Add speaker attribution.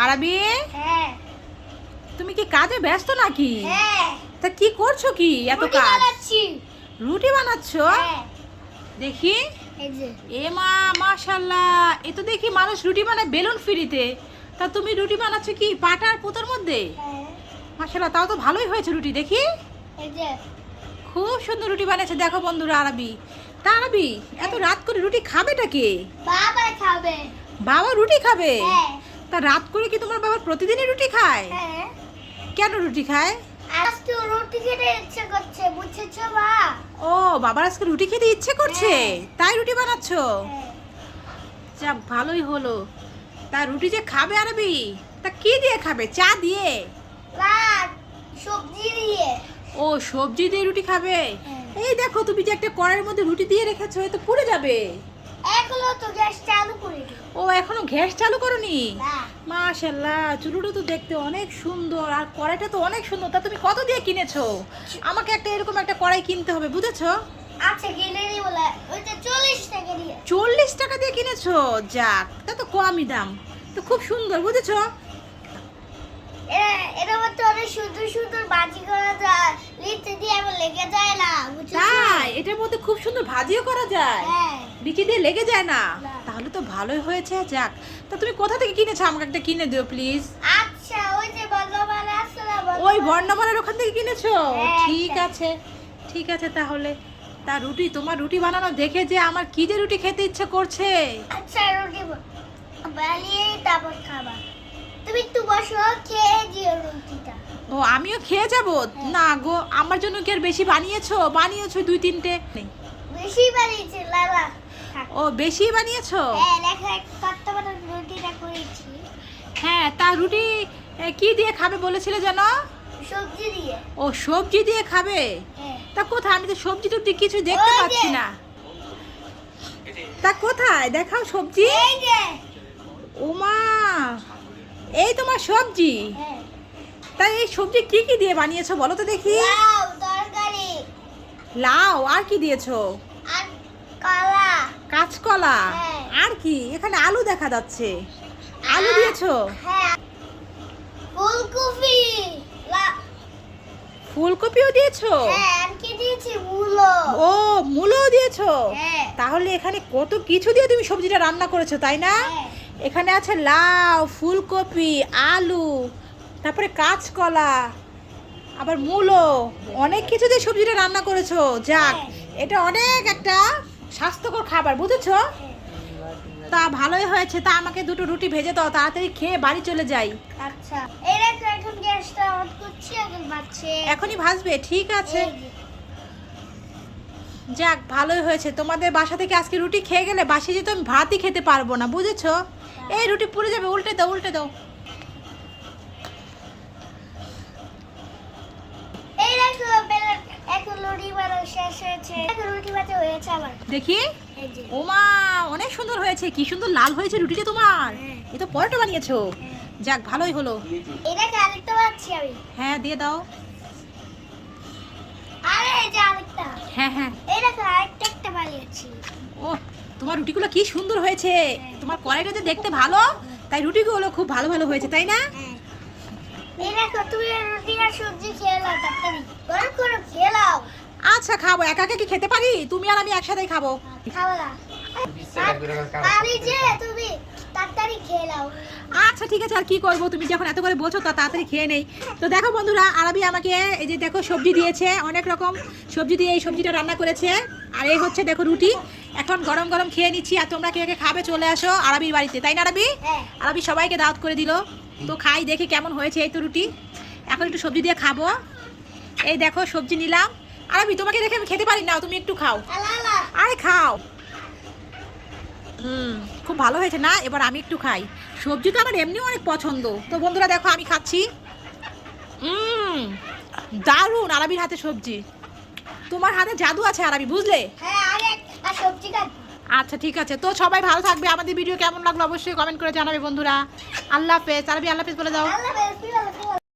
Speaker 1: আরবি,
Speaker 2: হ্যাঁ
Speaker 1: তুমি কি কাজে ব্যস্ত নাকি?
Speaker 2: হ্যাঁ
Speaker 1: তা কি করছো কি এত
Speaker 2: রুটি
Speaker 1: কাজ?
Speaker 2: বানাচ্ছি।
Speaker 1: রুটি বানাচ্ছো?
Speaker 2: হ্যাঁ
Speaker 1: দেখি।
Speaker 2: এই যে
Speaker 1: এ মা, মাশাআল্লাহ, এ তো দেখি মানুষ রুটি বানায় বেলুন ফ্রিতে। তা তুমি রুটি বানাচ্ছো কি পাটা আর পোতার মধ্যে?
Speaker 2: হ্যাঁ
Speaker 1: মাশাআল্লাহ, তাও তো ভালোই হয়েছে রুটি। দেখি,
Speaker 2: এই যে
Speaker 1: খুব সুন্দর রুটি বানিয়েছে। দেখো বন্ধুরা, আরবি, তা আরবি এত রাত করে রুটি খাবেটা কে?
Speaker 2: বাবা খাবে।
Speaker 1: বাবা রুটি খাবে?
Speaker 2: হ্যাঁ
Speaker 1: তা রাত করে কি তোমার বাবা প্রতিদিনই রুটি খায়?
Speaker 2: হ্যাঁ
Speaker 1: কেন রুটি খায়?
Speaker 2: আজকে রুটি খেতে ইচ্ছে করছে, বুঝেছো মা?
Speaker 1: ও, বাবার আজকে রুটি খেতে ইচ্ছে করছে,
Speaker 2: হ্যাঁ।
Speaker 1: তাই রুটি বানাচ্ছো?
Speaker 2: হ্যাঁ
Speaker 1: যাক, ভালোই হলো। তা রুটি যে খাবে আরবি, তা কি দিয়ে খাবে? চা দিয়ে?
Speaker 2: রাত সবজি দিয়ে।
Speaker 1: ও, সবজি দিয়ে রুটি খাবে?
Speaker 2: হ্যাঁ।
Speaker 1: এই দেখো, তুমি যে একটা কড়াইয়ের মধ্যে রুটি দিয়ে রেখেছো, এ তো পুড়ে যাবে।
Speaker 2: এগুলো তো গ্যাস চালু করে দিই।
Speaker 1: ও, এখনো গ্যাস চালু করনি?
Speaker 2: না
Speaker 1: মাশাআল্লাহ, চুলুটা তো দেখতে অনেক সুন্দর, আর কড়াইটা তো অনেক সুন্দর। তা তুমি কত দিয়ে কিনেছো? আমাকে একটা এরকম একটা কড়াই কিনতে হবে, বুঝেছো?
Speaker 2: আচ্ছা কিনে নি বলে ওইটা 40 টাকা দিয়ে।
Speaker 1: 40 টাকা দিয়ে কিনেছো? যাক, তা তো কমই দাম। তো খুব সুন্দর, বুঝেছো?
Speaker 2: এটা মধ্যে অনেক সুন্দর সুন্দর বাজি করা যায়, লিচি দিয়ে আবার লেগে যায় না, বুঝেছো?
Speaker 1: তাই এটার মধ্যে খুব সুন্দর ভাজিও করা যায়,
Speaker 2: হ্যাঁ
Speaker 1: বিচি দিয়ে লেগে যায় না?
Speaker 2: না।
Speaker 1: তাহলে তো ভালোই হয়েছে। যাক, তা তুমি কোথা থেকে কিনেছো? আমাকে একটা কিনে দিও প্লিজ।
Speaker 2: আচ্ছা ওই যে বর্ধমান আছে না,
Speaker 1: ওই বর্ণমালার ওখান থেকে কিনেছো?
Speaker 2: হ্যাঁ,
Speaker 1: ঠিক
Speaker 2: একটা।
Speaker 1: আছে, ঠিক আছে তাহলে। তা রুটি, তোমার রুটি বানানো দেখে যে আমার কি যে রুটি খেতে ইচ্ছে করছে।
Speaker 2: আচ্ছা রুটি বানিয়ে তারপর খাবা। তুমি একটু বসো, খেয়ে দিও রুটিটা।
Speaker 1: ও, আমিও খেয়ে যাব? না গো, আমার জন্য কি আর বেশি বানিয়েছো? বানিয়েছো 2-3টে।
Speaker 2: বেশি বানিয়েছি লালা। থাক।
Speaker 1: ও, বেশি বানিয়েছো?
Speaker 2: হ্যাঁ দেখো কত বড় রুটিটা করেছি।
Speaker 1: হ্যাঁ, তা রুটি কি দিয়ে খাবে বলেছিলে জানো?
Speaker 2: সবজি দিয়ে।
Speaker 1: ও, সবজি দিয়ে খাবে?
Speaker 2: হ্যাঁ
Speaker 1: তা কোথায়? আমি তো সবজি টবজি কিছু দেখতে
Speaker 2: ওই যে।
Speaker 1: পাচ্ছি না। তা কোথায় দেখাও সবজি?
Speaker 2: এই যে।
Speaker 1: ওমা, এই তোমার সবজি?
Speaker 2: হ্যাঁ
Speaker 1: তাই এই সবজি কি কি দিয়ে বানিয়েছো বলো তো দেখি।
Speaker 2: লাউ তরকারি
Speaker 1: লাউ, আর কি দিয়েছো?
Speaker 2: আর কলা।
Speaker 1: কাঁচকলা,
Speaker 2: হ্যাঁ।
Speaker 1: আর কি? এখানে আলু দেখা যাচ্ছে। আলু দিয়েছো?
Speaker 2: হ্যাঁ ফুলকপি।
Speaker 1: ফুলকপিও দিয়েছো?
Speaker 2: হ্যাঁ আর কি দিয়েছি মূলো।
Speaker 1: ও, মূলও দিয়েছো?
Speaker 2: হ্যাঁ
Speaker 1: তাহলে এখানে কত কিছু দিয়ে তুমি সবজিটা রান্না করেছো, তাই না?
Speaker 2: হ্যাঁ।
Speaker 1: এখানে আছে লাউ, ফুলকপি, আলু, তারপরে কাঁচকলা, আবার মূলো, অনেক কিছু দিয়ে সবজিটা রান্না করেছো। যাক, এটা অনেক একটা স্বাস্থ্যকর খাবার, বুঝেছো? তা ভালোই হয়েছে। তা আমাকে 2টো রুটি ভেজে দাও, তাড়াতাড়ি খেয়ে বাড়ি চলে যাই।
Speaker 2: আচ্ছা এই দেখো এখন গ্যাসটা অন করছি, এখন বাজছে।
Speaker 1: এখনই ভাজবে? ঠিক আছে।
Speaker 2: এই যে।
Speaker 1: যাক, ভালোই হয়েছে। তোমাদের বাসা থেকে আজকে রুটি খেয়ে গেলে বাসি যেত, আমি ভাতই খেতে পারবো না, বুঝেছো? এই রুটি পুড়ে যাবে, উল্টে দাও, উল্টে দাও।
Speaker 2: এই দেখো এখন রুটি বানানো শেষ হয়েছে, এখন রুটি বানাতে হয়েছে আবার।
Speaker 1: দেখি।
Speaker 2: এই যে।
Speaker 1: ওমা, অনেক সুন্দর হয়েছে, কি সুন্দর লাল হয়েছে রুটিটা তোমার।
Speaker 2: হ্যাঁ।
Speaker 1: এ তো পরোটা বানিয়েছো। যাক, ভালোই হলো।
Speaker 2: এই দেখো আরেকটা বানাচ্ছি আমি।
Speaker 1: হ্যাঁ, দিয়ে দাও।
Speaker 2: আরে এই যে আরেকটা।
Speaker 1: হ্যাঁ হ্যাঁ।
Speaker 2: এই দেখো আরেকটা একটা বানিয়েছি।
Speaker 1: ও, তোমার রুটিগুলো কি সুন্দর হয়েছে। তোমার কড়াইটা যে দেখতে ভালো, তাই রুটিগুলো খুব ভালো ভালো হয়েছে, তাই না?
Speaker 2: হ্যাঁ এই দেখো তুমি রুটি আর সবজি খেয়ে নাও, তাড়াতাড়ি গরম করে খেয়ে নাও।
Speaker 1: আচ্ছা, খাবো। একা একা কি খেতে পারি? তুমি আর আমি একসাথেই খাবো।
Speaker 2: খাও না। আরে যে তুমি তাড়াতাড়ি খেয়ে নাও।
Speaker 1: আচ্ছা ঠিক আছে, আর কি করবো, তুমি যখন এত করে বলছো তো তাড়াতাড়ি খেয়ে নেই। তো দেখো বন্ধুরা, আরবি আমাকে এই যে দেখো সবজি দিয়েছে, অনেক রকম সবজি দিয়ে এই সবজিটা রান্না করেছে। আর এই হচ্ছে দেখো রুটি। এখন গরম গরম খেয়ে নিচ্ছি। আর তোমরা কে কে খাবে চলে আসো আরবির বাড়িতে, তাই না আরবি?
Speaker 2: হ্যাঁ
Speaker 1: আরবি সবাইকে দাওয়াত করে দিল। তো খাই, দেখি কেমন হয়েছে। এই তো রুটি, এখন একটু সবজি দিয়ে খাবো। এই দেখো সবজি নিলাম। আরবি, তোমাকে দেখে আমি খেতে পারি না, তুমি একটু খাও।
Speaker 2: আলালা।
Speaker 1: আরে খাও। খুব ভালো হয়েছে না? এবার আমি একটু খাই। সবজি তো আমার এমনিও অনেক পছন্দ। তো বন্ধুরা দেখো, আমি খাচ্ছি। দারুণ আরবির হাতে সবজি। তোমার হাতে জাদু আছে আরবি, বুঝলে?
Speaker 2: হ্যাঁ আরে আর সবজি কাট।
Speaker 1: আচ্ছা ঠিক আছে। তো সবাই ভালো থাকবে। আমাদের ভিডিও কেমন লাগলো অবশ্যই কমেন্ট করে জানাবে বন্ধুরা। আল্লাহ হাফেজ। আরবি আল্লাহ হাফেজ বলে দাও।
Speaker 2: আল্লাহ হাফেজ।